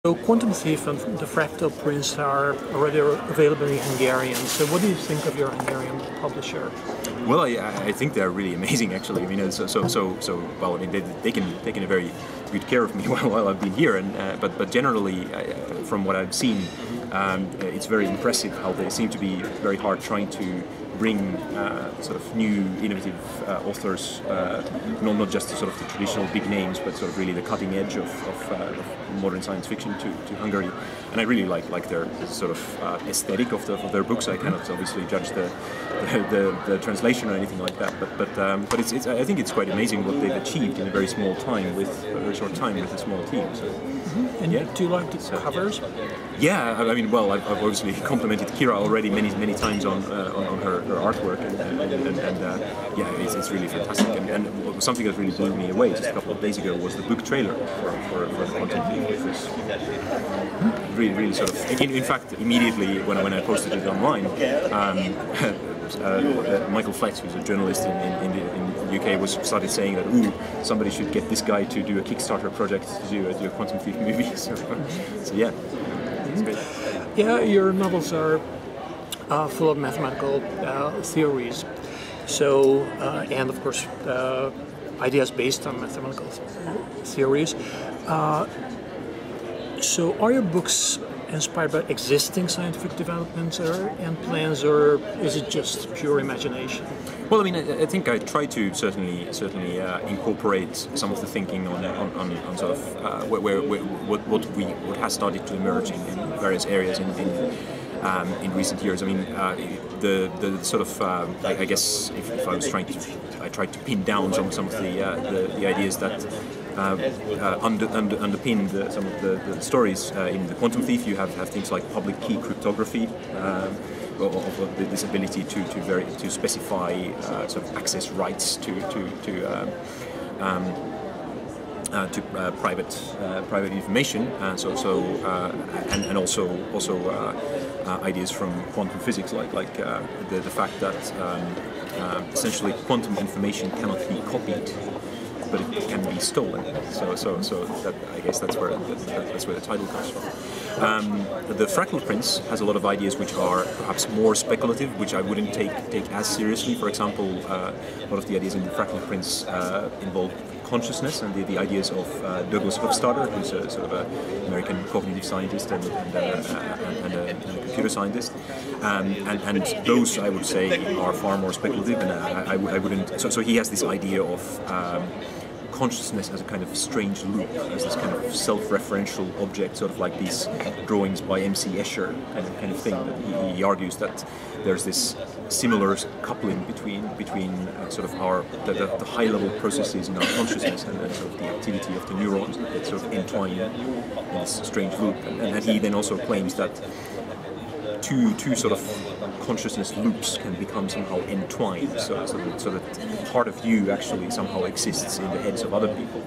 So Quantum Thief and the Fractal Prince are already available in Hungarian. So what do you think of your Hungarian publisher? Well, I think they're really amazing, actually. I mean, well, I mean, they've taken a very good care of me while I've been here, and but generally, from what I've seen, it's very impressive how they seem to be very hard trying to bring sort of new, innovative authors, not just sort of the traditional big names, but sort of really the cutting edge of modern science fiction to Hungary. And I really like their sort of aesthetic of their books. I cannot obviously judge the translation or anything like that, but it's I think it's quite amazing what they've achieved in a very small time with a very short time with a small team. So. And yeah. Do you like the covers? Yeah, I mean, well, I've obviously complimented Kira already many times on her artwork, and yeah, it's really fantastic. And something that really blew me away just a couple of days ago was the book trailer for the Quantum Thief, which was really sort of. In fact, immediately when I posted it online, Michael Flex, who's a journalist in the UK, started saying that somebody should get this guy to do a Kickstarter project to do a Quantum Thief movie. So yeah, it's great. Yeah, your novels are full of mathematical theories. So and of course ideas based on mathematical theories. So are your books inspired by existing scientific developments and plans, or is it just pure imagination? Well, I mean, I think I try to certainly incorporate some of the thinking on sort of what has started to emerge in various areas in recent years. I mean, the sort of I guess if I was I tried to pin down some of the ideas that underpin some of the stories in the Quantum Thief. You have things like public key cryptography, of this ability to specify sort of access rights to private information, and also ideas from quantum physics, like the fact that essentially quantum information cannot be copied, but it can be stolen. So that, I guess that's where the title comes from. The Fractal Prince has a lot of ideas which are perhaps more speculative, which I wouldn't take as seriously. For example, a lot of the ideas in the Fractal Prince involve consciousness and the ideas of Douglas Hofstadter, who's a sort of an American cognitive scientist and a computer scientist, and those, I would say, are far more speculative, and I wouldn't. So he has this idea of consciousness as a kind of strange loop, as this kind of self-referential object, sort of like these drawings by M.C. Escher kind of thing. That he argues that there's this similar coupling between sort of the high-level processes in our consciousness and then sort of the activity of the neurons that sort of entwine in this strange loop. And he then also claims that two sort of consciousness loops can become somehow entwined, so that part of you actually somehow exists in the heads of other people,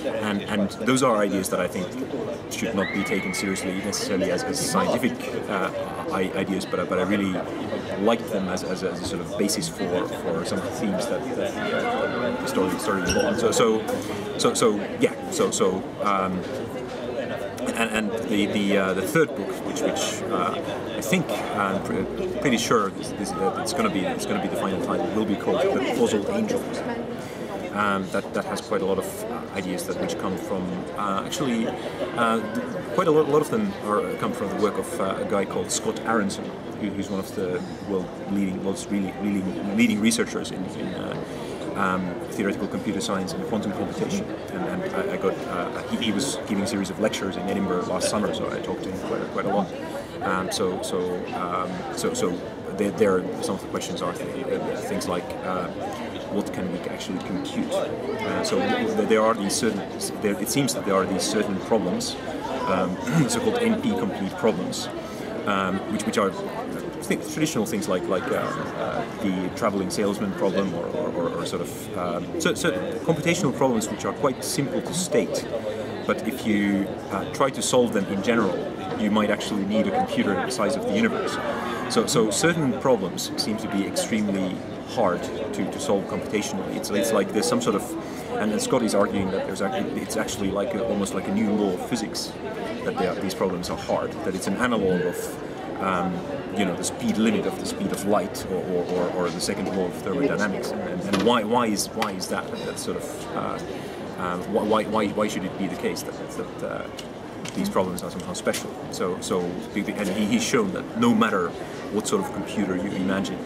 and those are ideas that I think should not be taken seriously necessarily as scientific ideas, but I really like them as a sort of basis for some of the themes that the story involves. And the third book, which I think I'm pretty sure it's going to be the final title, will be called The Causal Angels. That has quite a lot of ideas which come from quite a lot of them come from the work of a guy called Scott Aronson, who's one of the world's leading researchers in theoretical computer science and quantum computation, and I got he was giving a series of lectures in Edinburgh last summer, so I talked to him quite a lot. So there some of the questions are things like what can we actually compute? So there are these it seems that there are these certain problems, so-called NP-complete problems, which are traditional things like the traveling salesman problem, or sort of computational problems which are quite simple to state, but if you try to solve them in general, you might actually need a computer the size of the universe. So certain problems seem to be extremely hard to solve computationally. It's like there's some sort of, and Scott is arguing that it's actually like almost like a new law of physics, that these problems are hard, that it's an analog of the speed limit of the speed of light, or the second law of thermodynamics. And why is that? That's sort of why should it be the case that these problems are somehow special? And he's shown that no matter what sort of computer you imagine,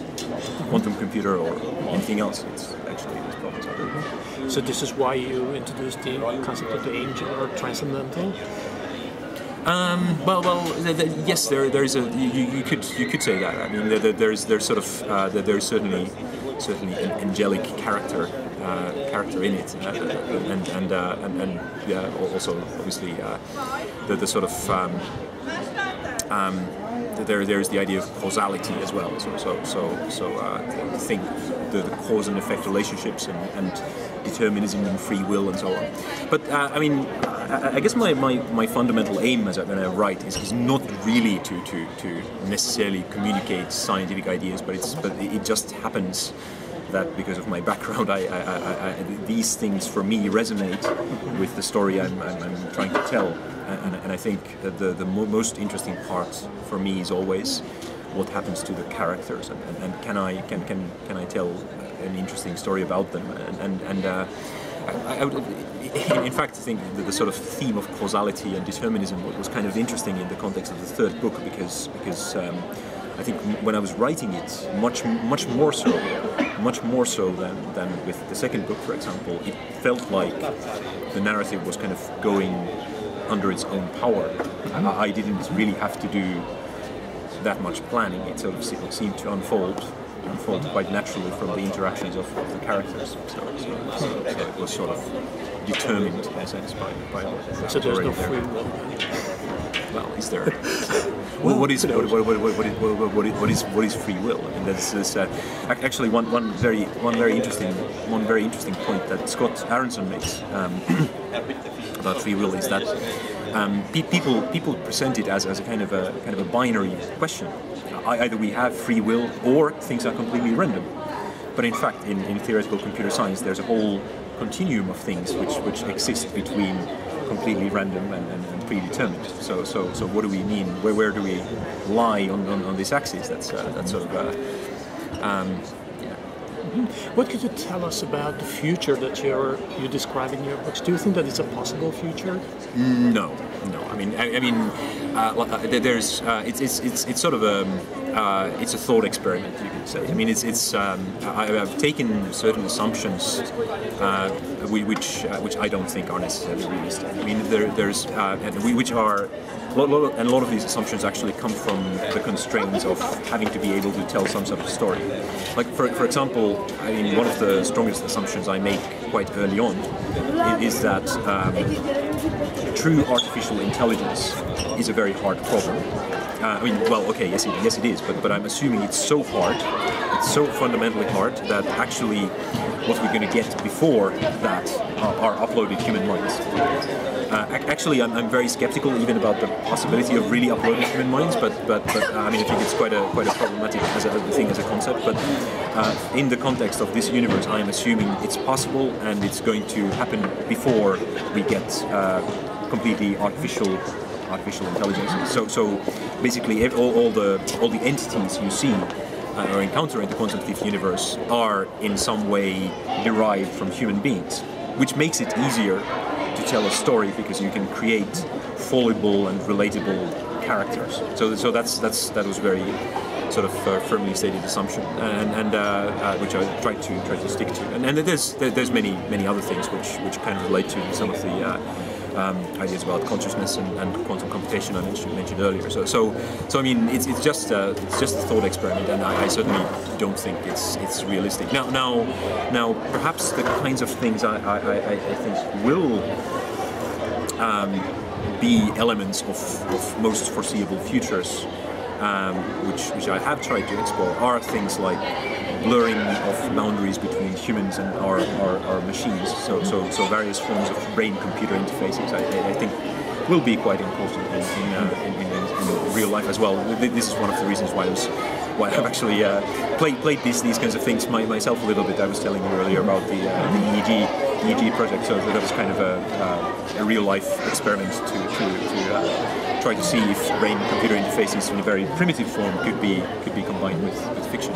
quantum computer or anything else, it's actually these problems are there. So this is why you introduced the concept of the angel or transcendental? Yes, there is a. You could say that. I mean, there's sort of there's certainly an angelic character in it, and yeah, also obviously the sort of. There's the idea of causality as well. The cause and effect relationships and determinism and free will and so on. But I mean, I guess my fundamental aim when I write is not really to necessarily communicate scientific ideas, but it just happens that because of my background, these things for me resonate with the story I'm trying to tell. And I think that the most interesting part for me is always what happens to the characters, and can I tell an interesting story about them? I would, in fact, think that the sort of theme of causality and determinism was kind of interesting in the context of the third book, because I think when I was writing it, much more so than with the second book, for example, it felt like the narrative was kind of going under its own power. I didn't really have to do that much planning. It sort of seemed to unfold quite naturally from the interactions of the characters. So it was sort of determined in a sense by so there's no there. free will. Well, is there? What is free will? I mean, that's actually one very interesting point that Scott Aronson makes about free will is that people present it as a kind of a binary question. Either we have free will or things are completely random. But in fact, in theoretical computer science, there's a whole continuum of things which exist between completely random and predetermined. So what do we mean? Where do we lie on this axis? That's sort of. What could you tell us about the future that you describe in your books? Do you think that it's a possible future? No. I mean, there's it's sort of it's a thought experiment, you could say. I mean, I've taken certain assumptions which I don't think are necessarily realistic. I mean, which are. And a lot of these assumptions actually come from the constraints of having to be able to tell some sort of story. Like, for example, I mean, one of the strongest assumptions I make quite early on is that true artificial intelligence is a very hard problem. I mean, well, okay, yes it is, but I'm assuming it's so hard, it's so fundamentally hard that actually what we're going to get before that are uploaded human minds. Actually, I'm very skeptical even about the possibility of really uploading human minds, but I mean, I think it's quite a problematic as a concept. But in the context of this universe, I am assuming it's possible and it's going to happen before we get completely artificial intelligence. So basically, all the entities you see or encounter in the quantum thief universe are in some way derived from human beings, which makes it easier to tell a story because you can create fallible and relatable characters. So that was very sort of firmly stated assumption, and which I tried to stick to. And there's many other things which kind of relate to some of the ideas about consciousness and quantum computation I mentioned earlier. So I mean, it's just a thought experiment, and I certainly don't think it's realistic. Now perhaps the kinds of things I think will be elements of most foreseeable futures, which I have tried to explore, are things like blurring of boundaries between humans and our machines. So various forms of brain-computer interfaces. I think will be quite important in real life as well. This is one of the reasons why I've actually played these kinds of things myself a little bit. I was telling you earlier about the EEG project, so that was kind of a real life experiment to try to see if brain-computer interfaces in a very primitive form could be combined with fiction.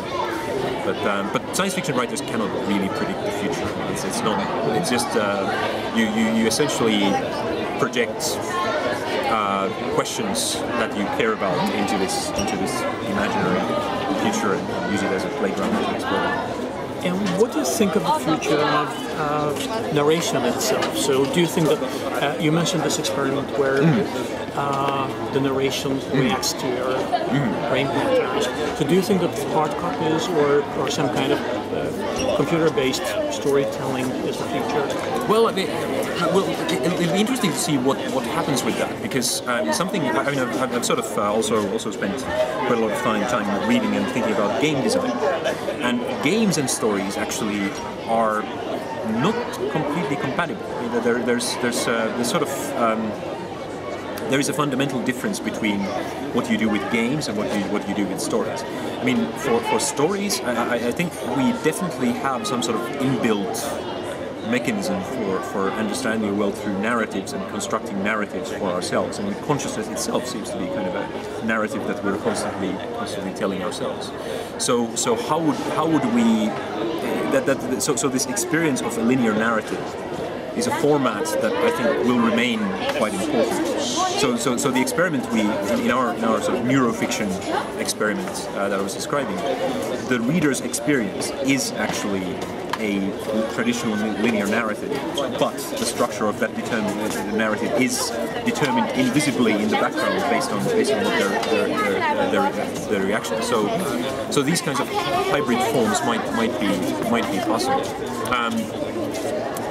But science fiction writers cannot really predict the future. It's not. It's just you essentially project questions that you care about into this imaginary future and use it as a playground to explore. And what do you think of the future of narration itself? So do you think that, you mentioned this experiment where the narration reacts to your brain patterns. So do you think that hard copies or some kind of computer-based storytelling is the future? Well, it'll be interesting to see what happens with that, because something. I mean, I've sort of also spent quite a lot of time reading and thinking about game design, and games and stories actually are not completely compatible. There is a fundamental difference between what you do with games and what you do with stories. I mean, for stories, I think we definitely have some sort of inbuilt mechanism for understanding the world through narratives and constructing narratives for ourselves. I mean, consciousness itself seems to be kind of a narrative that we're constantly telling ourselves. So how would we so this experience of a linear narrative is a format that I think will remain quite important. So the experiment in our sort of neurofiction experiment that I was describing, the reader's experience is actually a traditional linear narrative, but the structure of that narrative is determined invisibly in the background based on their reactions. So these kinds of hybrid forms might be possible.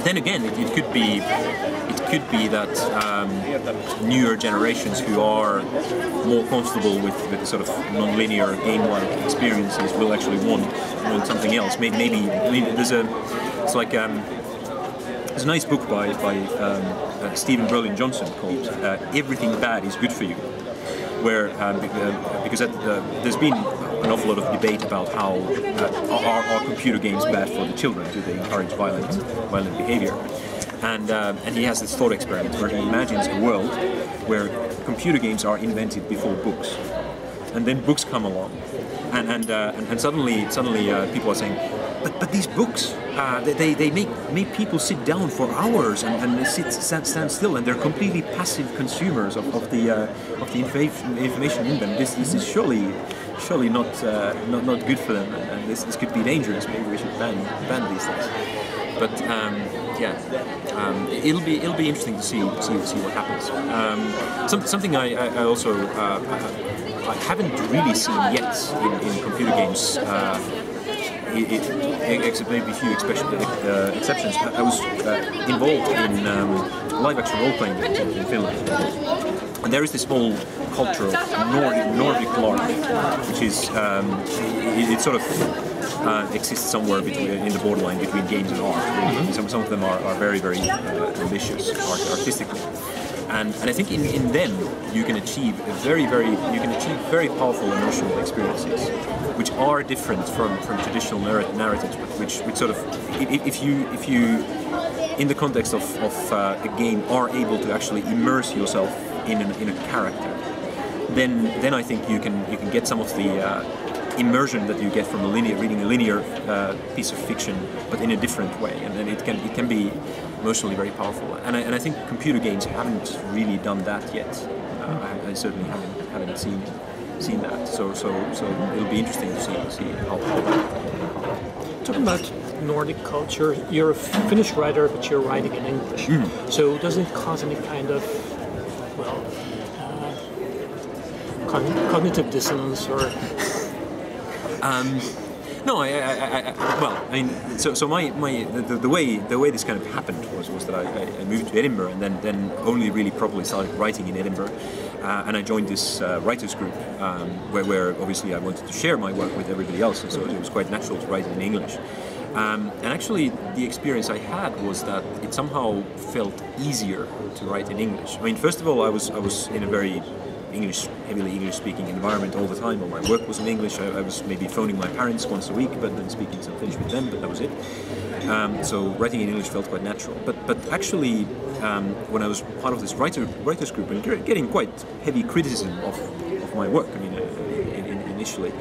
Then again, it could be that newer generations who are more comfortable with sort of non-linear game-like experiences will actually want something else. Maybe there's a nice book by Stephen Berlin Johnson called "Everything Bad is Good for You," where because there's been an awful lot of debate about how are computer games bad for the children? Do they encourage violent behavior? And he has this thought experiment where he imagines a world where computer games are invented before books, and then books come along, and suddenly people are saying, but these books they make people sit down for hours and stand still, and they're completely passive consumers of the information in them. This is surely not good for them, and this could be dangerous. Maybe we should ban these things. But it'll be interesting to see what happens. Something I also I haven't really seen yet in computer games. Except maybe a few exceptions. I was involved in live-action role-playing in Finland, and there is this whole culture of Nordic LARP, which is it sort of exists somewhere in the borderline between games and art. Really. Some of them are very ambitious artistically. And I think in them you can achieve very powerful emotional experiences, which are different from traditional narratives, but which sort of if you in the context of a game are able to actually immerse yourself in a character, then I think you can get some of the immersion that you get from reading a linear piece of fiction, but in a different way, and then it can be emotionally very powerful. And I think computer games haven't really done that yet. I certainly haven't seen that. So it'll be interesting to see how that. Talking about Nordic culture, you're a Finnish writer, but you're writing in English. So does it cause any kind of cognitive dissonance or? No, I mean, so the way this kind of happened was that I moved to Edinburgh, and then only really properly started writing in Edinburgh, and I joined this writers group where obviously I wanted to share my work with everybody else, and so it was quite natural to write in English. And actually, the experience I had was that it somehow felt easier to write in English. I mean, first of all, I was in a very heavily English-speaking environment all the time. All my work was in English. I was maybe phoning my parents once a week, but then speaking some Finnish with them. But that was it. So writing in English felt quite natural. But actually, when I was part of this writers group and getting quite heavy criticism of my work, I mean, initially,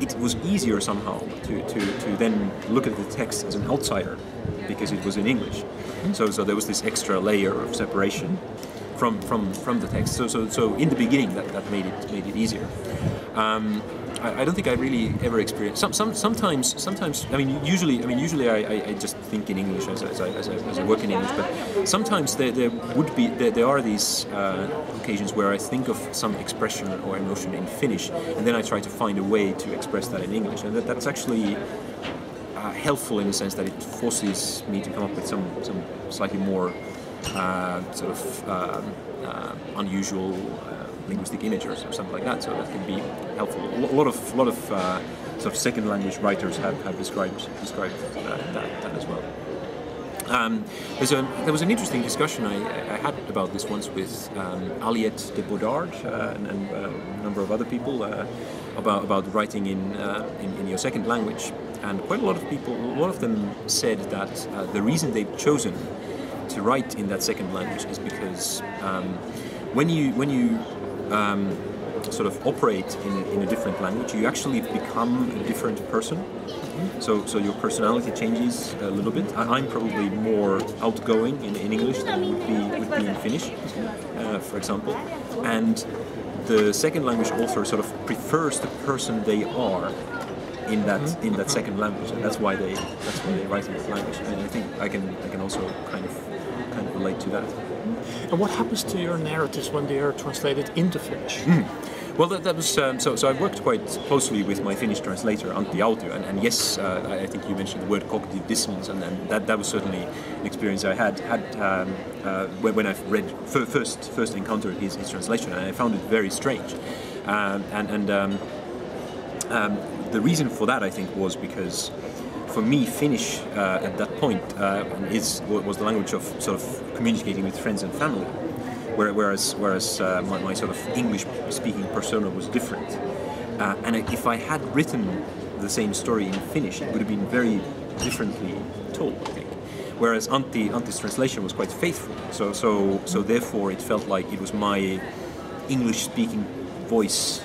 it was easier somehow to then look at the text as an outsider because it was in English. So there was this extra layer of separation from the text. So in the beginning that made it easier. I don't think I really ever experienced. Sometimes. I mean, usually I just think in English as I work in English. But sometimes there are these occasions where I think of some expression or emotion in Finnish, and then I try to find a way to express that in English, and that's actually helpful in the sense that it forces me to come up with some slightly more unusual linguistic images or something like that. So that can be helpful. A lot of sort of second language writers have described that as well. There was an interesting discussion I had about this once with Aliette de Bodard and a number of other people about writing in your second language. And quite a lot of them said that the reason they've chosen to write in that second language is because when you sort of operate in a different language, you actually become a different person. So your personality changes a little bit. I'm probably more outgoing in English than would be in Finnish, for example. And the second language author sort of prefers the person they are in that second language, and that's why they write in that language. And I think I can also kind of relate to that. And what happens to your narratives when they are translated into Finnish? Well, that was so. I worked quite closely with my Finnish translator Antti Autio, and yes, I think you mentioned the word cognitive dissonance, and that was certainly an experience I had when I first encountered his translation, and I found it very strange, the reason for that, I think, was because for me, Finnish at that point was the language of sort of communicating with friends and family, whereas my sort of English-speaking persona was different. And if I had written the same story in Finnish, it would have been very differently told, I think. Whereas Antti's translation was quite faithful, so therefore it felt like it was my English-speaking voice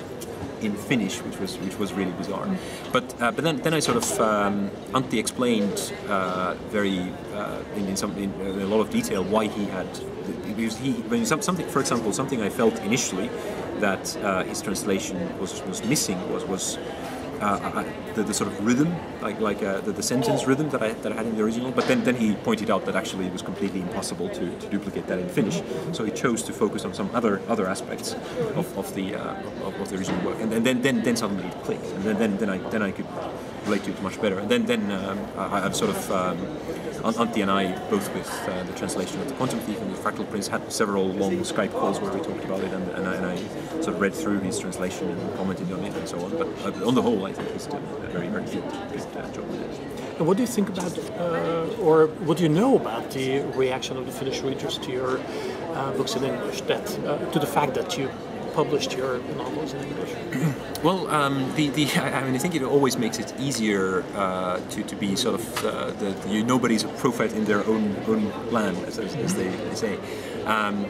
in Finnish, which was really bizarre. But then I sort of Antti explained very in a lot of detail why he had, because something, for example, something I felt initially that his translation was missing was the sort of rhythm, like the sentence rhythm that I had in the original. But then he pointed out that actually it was completely impossible to duplicate that in Finnish. So he chose to focus on some other aspects of the original work. And then suddenly it clicked. And then I could relate to it much better. And then I've sort of Antti and I, both with the translation of The Quantum Thief and The Fractal Prince, had several long Skype calls where we talked about it, and I sort of read through his translation and commented on it and so on. But on the whole, I think he's done a very good job with it. And what do you think about, or what do you know about the reaction of the Finnish readers to your books in English, to the fact that you published your novels in English? Well, I think it always makes it easier to be sort of nobody's a prophet in their own land, as they say.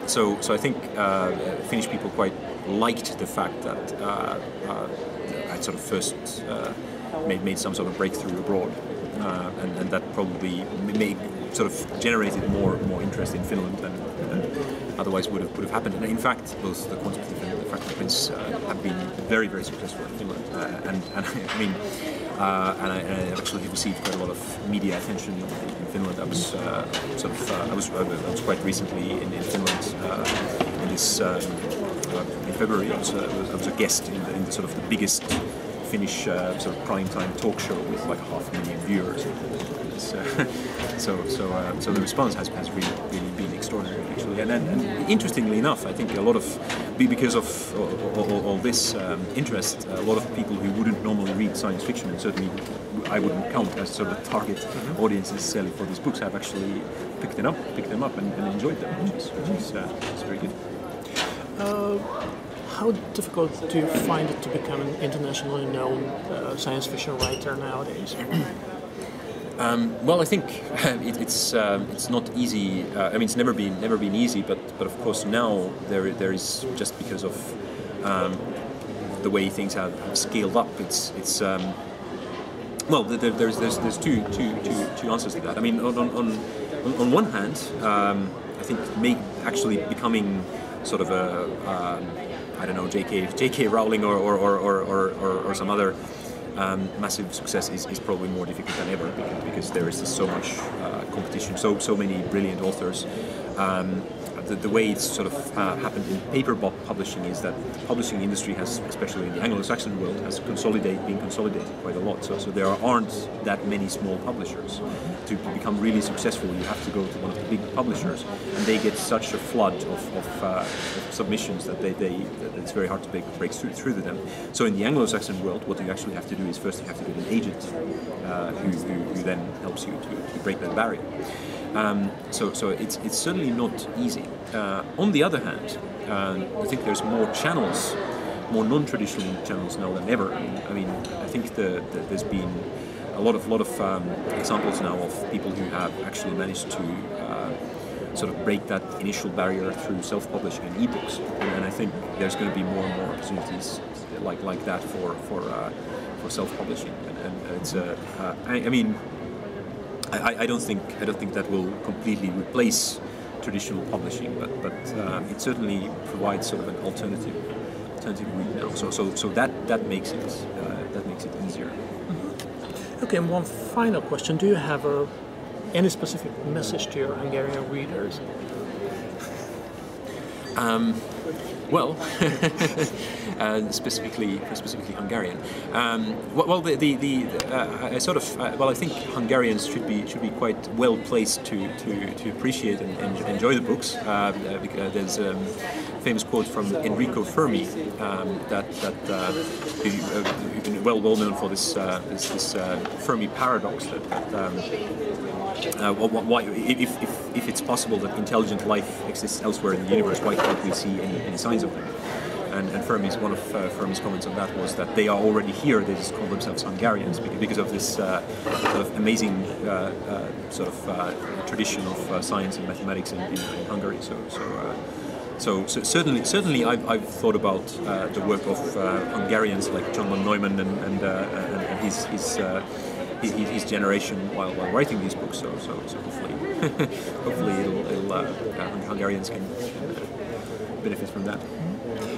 So I think Finnish people quite liked the fact that I sort of first made some sort of breakthrough abroad, and that probably sort of generated more interest in Finland than otherwise would have happened. And in fact, both The Quantum Thief and The Fractal Prince have been very, very successful in Finland. And I actually received quite a lot of media attention in Finland. I was I was quite recently in Finland in this in February. I was a guest in the sort of the biggest Finnish sort of prime time talk show with like 500,000 viewers. So the response has really been extraordinary, actually. And interestingly enough, I think a lot of, because of all this interest, a lot of people who wouldn't normally read science fiction, and certainly I wouldn't count as sort of target audience necessarily for these books have actually picked them up and enjoyed them, which is very good. How difficult do you find it to become an internationally known science fiction writer nowadays? Well, I think it's not easy. I mean, it's never been easy, but of course now there is, just because of the way things have scaled up. It's well, there's two answers to that. I mean, on one hand, I think actually becoming sort of a I don't know, J.K. Rowling or some other massive success is probably more difficult than ever, because there is just so much competition, so many brilliant authors. The way it's sort of happened in paper publishing is that the publishing industry has, especially in the Anglo-Saxon world, has been consolidated quite a lot. So there aren't that many small publishers. To become really successful, you have to go to one of the big publishers, and they get such a flood of submissions that it's very hard to break through to them. So in the Anglo-Saxon world, what you actually have to do is first you have to get an agent who then helps you to break that barrier. So it's certainly not easy. On the other hand, I think there's more channels, more non-traditional channels now than ever. I mean, I think there's been a lot of examples now of people who have actually managed to sort of break that initial barrier through self-publishing and ebooks. And I think there's going to be more and more opportunities like that for self-publishing. And it's I mean, I don't think that will completely replace traditional publishing, but it certainly provides sort of an alternative route now. So that makes it easier. Okay, and one final question: do you have any specific message to your Hungarian readers? Well, specifically Hungarian. Well, I think Hungarians should be quite well placed to appreciate and enjoy the books. Because there's a famous quote from Enrico Fermi who's well known for this Fermi paradox why, if it's possible that intelligent life exists elsewhere in the universe, why can't we see any signs of them? And Fermi's, one of Fermi's comments on that was that they are already here. They just call themselves Hungarians because of this sort of amazing tradition of science and mathematics in Hungary. So certainly I've thought about the work of Hungarians like John von Neumann and his generation while writing these books. So hopefully Hungarians can benefit from that.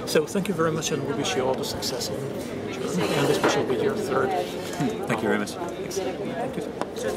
So thank you very much, and we wish you all the success in the future, and especially with your third. Thank you very much. Thanks. Thank you.